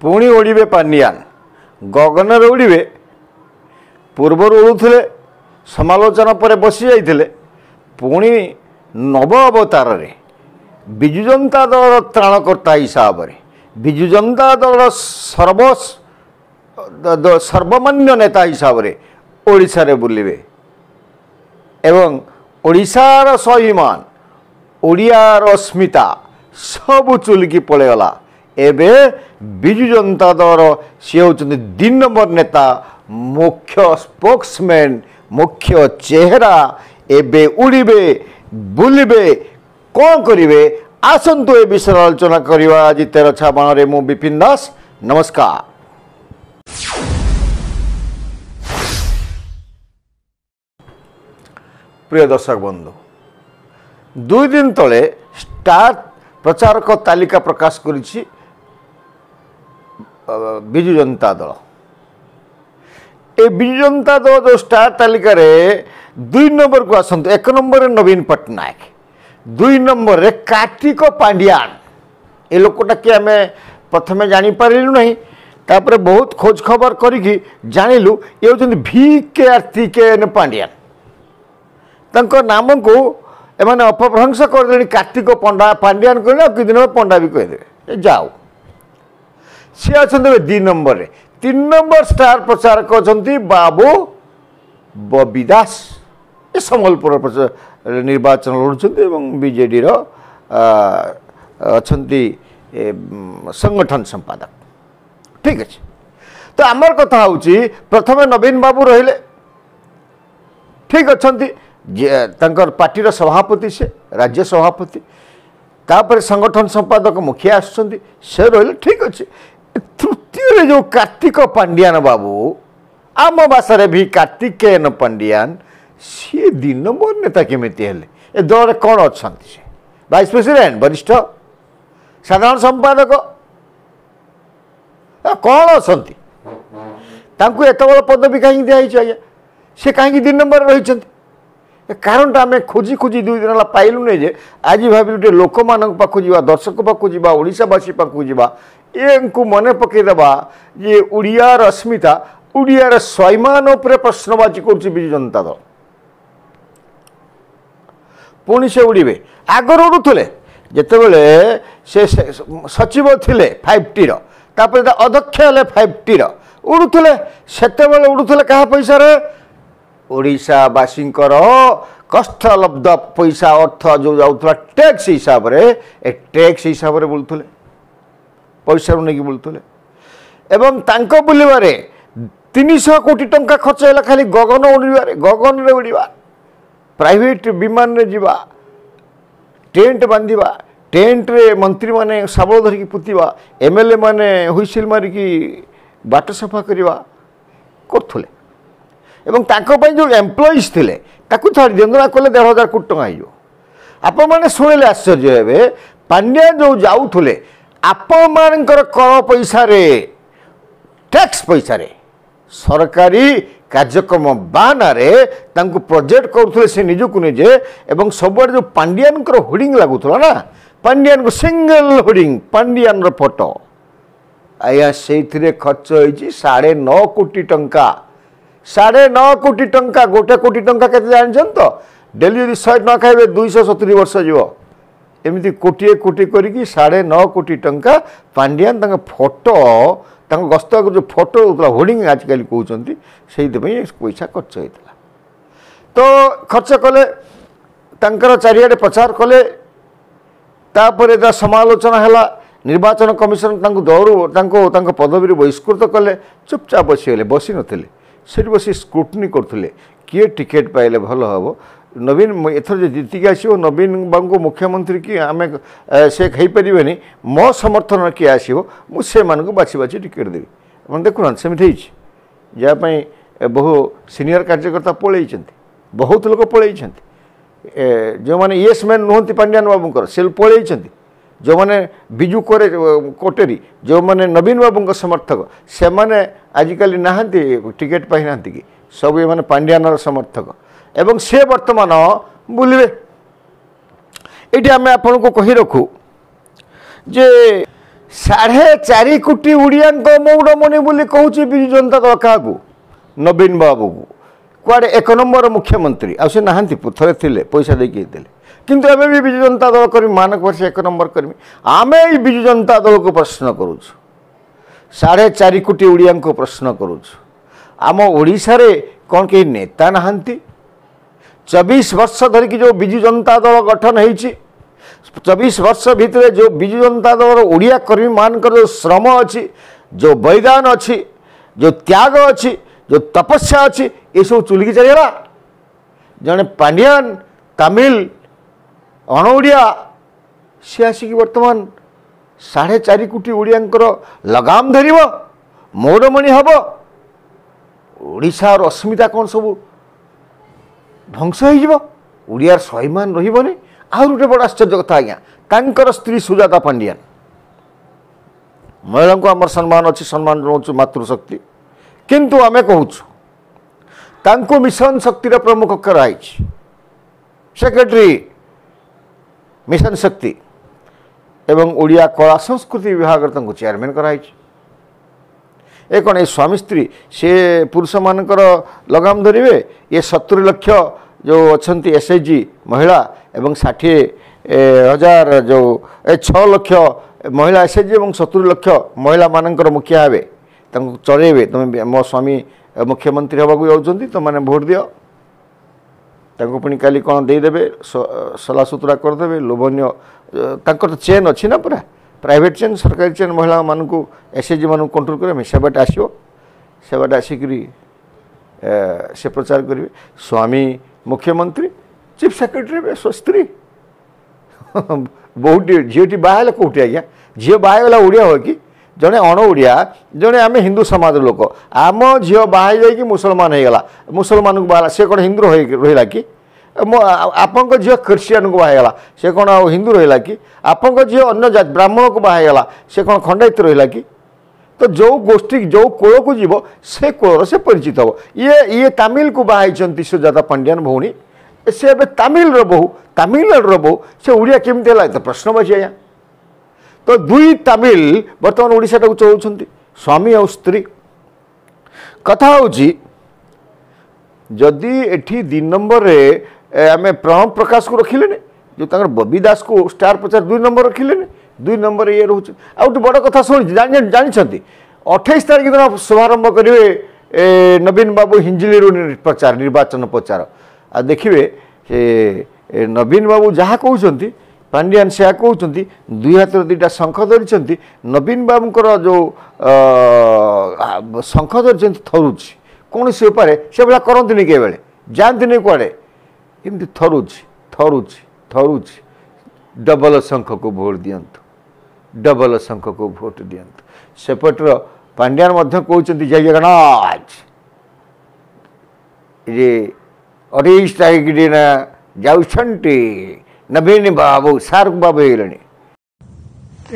पुणी उड़े पांडियान गगन उड़े पूर्वर उड़ुले समालोचना पर बसी जाते पुणी नव अवतार विजु जनता दल त्राणकर्ता हिसाब से विजु जनता दल सर्वमान्य नेता हिसाब से ओडिशा रे बुलिबे एवं ओडिशार स्वाभिमान ओडियार अस्मिता सबू चुलिकी पलैगला एबे विजु जनता दल सी होचंदी 2 नंबर नेता मुख्य स्पोक्समैन मुख्य चेहरा एबे उड़िबे बुलिबे कौन करिवे आसंतु ए विषय आलोचना करिवा आज 13/6 रे मु विपिन दास नमस्कार। प्रिय दर्शक बंधु 2 दिन तले स्टार प्रचारक तालिका प्रकाश करिछि विजु जनता दल ए विजु जनता दल जो स्टार तालिका रे 2 नंबर को आसंतु 1 नंबर रे नवीन पट्टनायक 2 नंबर रे कार्तिक पांड्यान ए लोकटा कि आम प्रथमे जानी पारिलु नहीं तापर बहुत खोज खबर करिकी जानिलु ये होचंदी कार्तिकेयन पांड्यान तांको नाम को एमाने अपभ्रंश कर कार्तिक पंडा पांड्यान कहले कि दिन पंडा भी कहीदे जाओ सी अच्छा 2 नंबर रे 3 नंबर स्टार प्रचारक अच्छा बाबू बबी दास ये संबलपुर निर्वाचन लड़ुं बीजेडी अच्छा संगठन संपादक ठीक अच्छे तो आमर कथा हूँ प्रथम नवीन बाबू रहिले ठीक अच्छा तांकर पार्टीर सभापति से राज्य सभापति तापर संगठन संपादक मुखिया आसुच्चंदी से रहिले ठीक अच्छे तृतीय जो कार्तिक पांड्यान बाबू आम भाषा भी कार्तिकेयन पांड्यान सी 2 नंबर नेता केमिति हेले ए दल कौन अच्छा से वाइस प्रेसिडेंट वरिष्ठ साधारण संपादक कौन अच्छा एत बड़ पदवी कहीं दिखाई आज्ञा सी कहीं 2 नंबर रही कारण आम खोजी खोजी 2 दिन पाइलु नहीं जे आज भाविलु लोक मान पाखु जा दर्शक पाखु जा ओडिशावासी पाखु जा ये मन पकईदेवा जे उड़ियार अस्मिता उड़ियार स्वाभिमान उपर प्रश्नवाची करुच्ची विजु जनता दल पुणी से उड़े आगर उड़ुले जितेबले से सचिव थिले 5T अध्यक्ष हेले 5T उड़ुले से उड़ुले क्या पैसा ओडिशावासी कष्टलब्ध पैसा अर्थ जो जाऊला टैक्स हिसाब से टैक्स हिसाब से बुलूले पैसा नहीं बुलूले एवं तांको बुलवारे 300 कोटी टंका खर्च है खाली गगन उड़े गगन रे उड़वा प्राइवेट विमान रे जीवा टेंट बांधिबा टेंट रे मंत्री माने शाबल धरिकी पुतिबा एमएलए माने हुइसिल मारिकी बाट सफा करवा करथुले एवं तांको पई जो एम्प्लॉइज थिले ताकू छाड़ी दियंदु ना कले 1,500 कोटी टंका आइयो आपण माने सुनिले आश्चर्य हेबे पांड्या जो जाउथुले आपण मानकर कर पैसा रे टैक्स पैसा रे सरकारी कार्यक्रम बानारे तांको प्रोजेक्ट करुले से निजकु निजे एवं सबुआड़े जो पांड्यान होर्डिंग लगुला ना पांड्यान को सिंगल होर्डिंग पांड्यान फोटो आया से खर्च होती 9.5 कोटी टंका 9.5 कोटी टंका 1 कोटी टंका के जानछन तो डेली यदि 100 न खाइबे 270 वर्ष जीव एमती कोटी कोटी करिकी 9.5 कोटी टंका पांड्यान फोटो गस्त जो फोटो होता होर्डिंग आजिकल कहते से पैसा खर्च होता तो खर्च कले चारिआडे प्रचार कले तापर समालोचना है निर्वाचन कमिशन दौर पदवी बहिष्कृत कले चुपचाप बसीगले बसी नथिले सेठी बसी स्क्रूटनी करथिले किए टिकेट पाइले भल हम नवीन एथर जो जीतिक आसो नवीन बाबू मुख्यमंत्री कि आम से पारे मो समर्थन किए आसो मुझे बाछी बाछी टिकेट देवी आप देखुना सेमती जहाँपाई बहु सीनियर कार्यकर्ता पलि बहुत लोग पलि जो मैंने येस मैन नुहति पांड्यान बाबूर से पलि जो मैंने बिजू कोटेरी जो मैंने नवीन बाबू समर्थक से मैंने आजिकल नहांती टिकेट पाई ना कि सब ये पांड्यान समर्थक एवं से वर्तमान बुलवे ये आम आपन को कही रखु जे 4.5 कोटी ओडिया मौड़मणि बोली कहूँ विजु जनता दल क्या नवीन बाबू को कुआड़े 1 नंबर मुख्यमंत्री आ से नहांती थे थे पैसा देके किंतु एवं भी विजु जनता दल कर्मी मानक वर्ष 1 नंबर कर्मी आम विजु जनता दल को प्रश्न करूँ 4.5 कोटी ओडिया को प्रश्न करूँ आम ओडिशा रे कौन कहीं नेता नहांती 24 वर्ष धरिक जो विजु जनता दल गठन होती 24 वर्ष भितर जो विजु जनता दल ओडिया कर्मी मान जो श्रम अच्छी जो बलिदान अच्छी जो त्याग अच्छी जो तपस्या अच्छी ये सब चुलिकी चलीगला जड़े पांडियान तमिल अणओडिया सी आसिक बर्तमान 4.5 कोटी ओडिया लगाम धर मौड़मणि हम ओडिशार अस्मिता कौन सब ध्वंस होड़ियार स्वाभिमान रही आउ गोटे बड़ आश्चर्य कथा आज्ञा तांकर स्त्री सुजाता पांडियान महिला को आमर सम्मान अच्छी सम्मान जनाऊँ मातृशक्ति किंतु आमे कहूँ मिशन शक्तिर प्रमुख कराई सेक्रेटरी मिशन शक्ति एवं ओडिया कला संस्कृति विभाग चेयरमैन कराई ए कौन ये स्वामी स्त्री से पुरुष मानकर लगाम धरिवे ये 70 लाख जो अच्छी एसएचजी महिला एवं 60,000 जो 6 लाख महिला एसएचजी और 70 लाख महिला मानकर मुखिया हे चलैबे तुम मो स्वामी मुख्यमंत्री हवा जाऊँच तुम मैंने भोट दियो पुणी काली कौन देदेवे सला सुतरा करदे लोभनीय तो चेन अच्छी ना पूरा प्राइवेट चेन सरकारी चेन महिला मानक एसएचजी मान कंट्रोल करें सेबाट आसो सेबाट आसिक से प्रचार करेंगे स्वामी मुख्यमंत्री चीफ सेक्रेटरी स्त्री बहुत झीटी बाहर कौटी आज्ञा झील बाहला ओडिया हो कि जड़े अण ओडिया जड़े आम हिंदू समाज लोक आम झील बाहर जा मुसलमान होगा मुसलमान को बाहला से कौन हिंदू रहा कि आपंक झील क्रिश्चियन को बाहला से कौन हिंदू रहा कि आपंक झील अन्य ब्राह्मण को बाहला से कौन खंडायत रहा कि तो जो गोष्ठी जो कोल को जीव से कोलर से परिचित हम ये तमिल को बाहर सुजाता पांडियान भौणी से तमिल बहु तमिलनाडु बहु से ओडिया केमती है तो प्रश्न बची आज्ञा तो दुई तमिल बर्तमान ओडिशा को चलाउछंती स्वामी और स्त्री कथा होची जदि एठी 2 नंबर रे आमे प्रणव प्रकाश को रखिले जो तंगर बबी दास को स्टार प्रचार 2 नंबर रखिले 2 नंबर ये रोच आ बड़ कथा शुणी जानी 28 तारीख दिन शुभारंभ करेंगे नवीन बाबू हिंजिली प्रचार निर्वाचन प्रचार आ देखिए नवीन बाबू जहाँ कहते पांडियान से कहते 2 हाथ 2टा शंख धरी नवीन बाबूर जो शंख धरी थरुची कौन से उपाय से भाया करते के बेले जाती कड़े एमती थरुची थरुची थरुची डबल शंख को भोट दिंतु डबल शंख को भोट दिंतु सेपटर पांडियान कहते जय जगन्नाथ ये 28 तारीख दिन जाऊँगी नवीन बाबू सार्क बाबू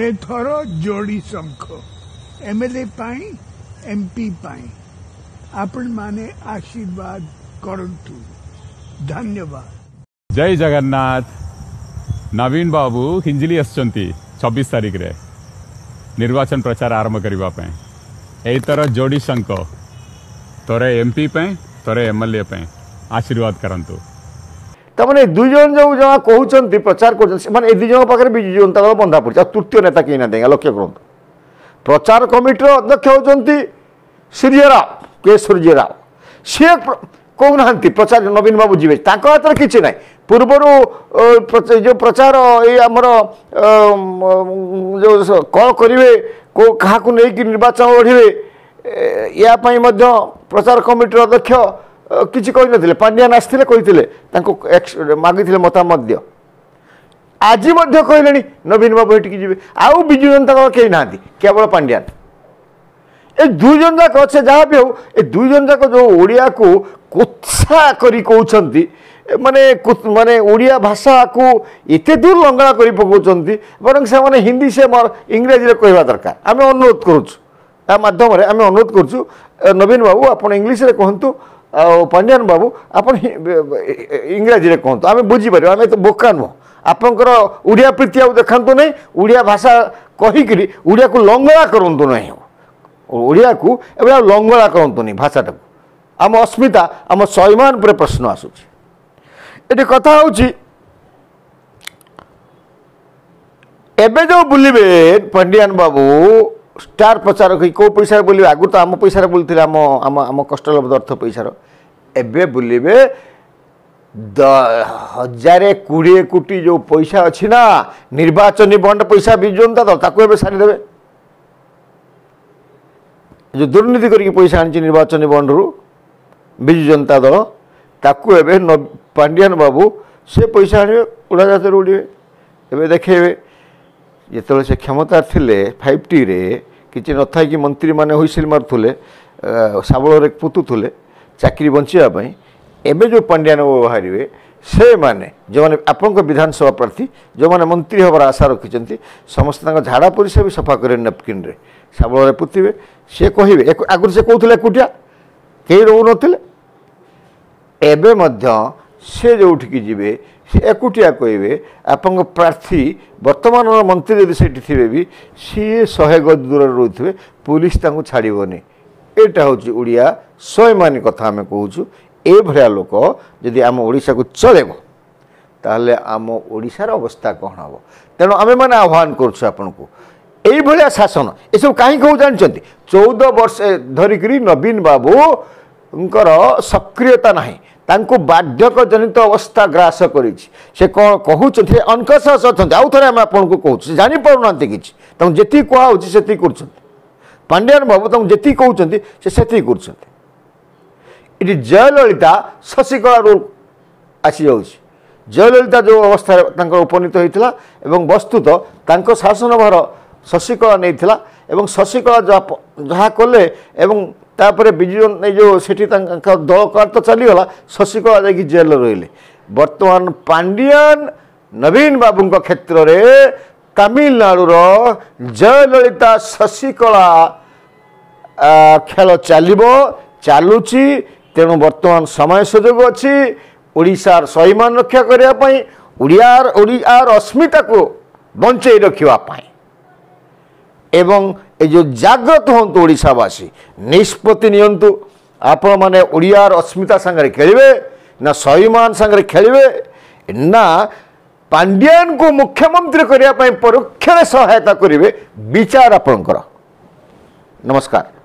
एथर जोड़ी शंख एमएलए पाई एमपी पाई आपण माने आशीर्वाद करंतु धन्यवाद। जय जगन्नाथ नवीन बाबू हिंजिली आसचंती 26 तारीख रे निर्वाचन प्रचार आरंभ करने एथर जोड़ी शंख तोरे एमपी तोरे एमएलए आशीर्वाद करंतु तमें 2 जन जो जहाँ कहते प्रचार कर 2 जन पाखे विजु जनता दल बंधा पड़ा तृतीय नेता कहीं ना देंगे लक्ष्य करूँ प्रचार कमिटर अध्यक्ष होती सूर्यराव के सूर्यराव सी कहूना प्रचार नवीन बाबू जी हाथ में किसी ना पूर्वर जो प्रचार ये आमर जो कौन करेंगे क्या नहीं निर्वाचन लड़े या प्रचार कमिटर अध्यक्ष किसी कही ना पांडियान आसते कहते मागिले मतामत दि आज कहले नवीन बाबू ये जी आउ विजु जनता दल कहीं ना केवल पांडियान ए 2 जन जाक अच्छे जहाँ भी हो ए 2 जन जाक जो ओडिया को कुत्सा करी कहते माने माने ओडिया भाषा को एते दूर लंगड़ा कर पकाउछंती बरं से माने हिंदी से इंग्राजी कहवा दरकार आम अनुरोध करुँ माध्यम आम अनुरोध करुँ नवीन बाबू आप इंग्लीश रे कहतु पांडियान बाबू आप इंग्राजी रे कहतु आम बुझीपर आम तो बोका नुह आपणकर ओडिया प्रीति आउ देखातु नहीं ओडिया भाषा कहीकि ओडिया को लंगड़ा करतु नहीं ओडिया को एवं लंगड़ा करतु नहीं भाषाटा आम अस्मिता आम स्वाभिमान पर प्रश्न आसूची ये कथा हूँ एबे जो बुलिबे पंडियान बाबू स्टार प्रचार कौ पैसा बुलिबे आगु तो आम पैसा बुलते आम आम आम कष्टलब्ध अर्थ पैसार एबे बुलिबे 1020 कोटी जो पैसा अच्छी ना निर्वाचन बंड पैसा विजु जनता दल ताकू एबे सारीदेवे जो दुर्नीति करके पैसा आनी निर्वाचन बंड रु विजु जनता दल ताकू एबे पांडियान बाबू से पैसा आने उड़ाजाहाज उड़े एबे देखेबे जिते से क्षमता थिले 5T रे किसी न था कि मंत्री माने हुइसिल मारुले शाबल पुतुले चाकरी बचापी एबे जो पांडियान बाबू बाहर से माने जो मैंने आपण विधानसभा प्रार्थी जो मैंने मंत्री हबार आशा रखिंट समस्त झाड़ा परिसा भी सफा करें नेपकिन रे शाबल पुतबे सी कहे आगुरी से कहते एकुटिया कहीं रो नथिले एबे मध्य से जोठिकी जीवे से एकुटिया कहे आपण प्रार्थी वर्तमान मंत्री यदि सेठी थे भी सी 100 गज दूर रोथे पुलिस तांको छाड़बनी एटा हूँ ओडिया स्वाभिमानी कथा आम कहूँ ए भलिया लोक जदि आम ओडिशा को चलेब ताहले आम ओडिशार अवस्था कौन हम तेणु आमे माने आह्वान करुछु आपनको एई भलिया शासन ए सब काहे कहू जानचंती 14 वर्ष धरिकरी नवीन बाबू उनकर सक्रियता नहीं तांको बाध्यक जनित अवस्था ग्रास करी से कौन कहते अनकसस अच्छा आउ थे आम आपको कहूँ जानी पारना कि जी कहुच्छी से कर पांडियान बाबू तुम जी कहते से कर जयललिता शशिकला रोल आसी जा जयललिता जो अवस्था उपनीत होता एवं वस्तुत तांको शासन भार शशिकला नहीं शशिकला जहाँ कले तापर विजु जो सेठी दल कार तो चलीगला शशिकला जाकि जेल रही बर्तमान पांडियान नवीन बाबू क्षेत्र में तमिलनाडुर जयललिता शशिकला खेल चलुची तेणु बर्तमान समय सुजोग अच्छी ओडिशार स्वाभिमान रक्षा करने ओडियार अस्मिता को बंचे रखापी एवं ए जो जागृत हूँ ओडिशावासी निष्पत्ति नियंतु आपण माने ओडियार अस्मिता संगे खेलिबे ना स्वाभिमान संगे खेलिबे ना पांडियान को मुख्यमंत्री करने परोक्ष सहायता करेंगे विचार आपणकर नमस्कार।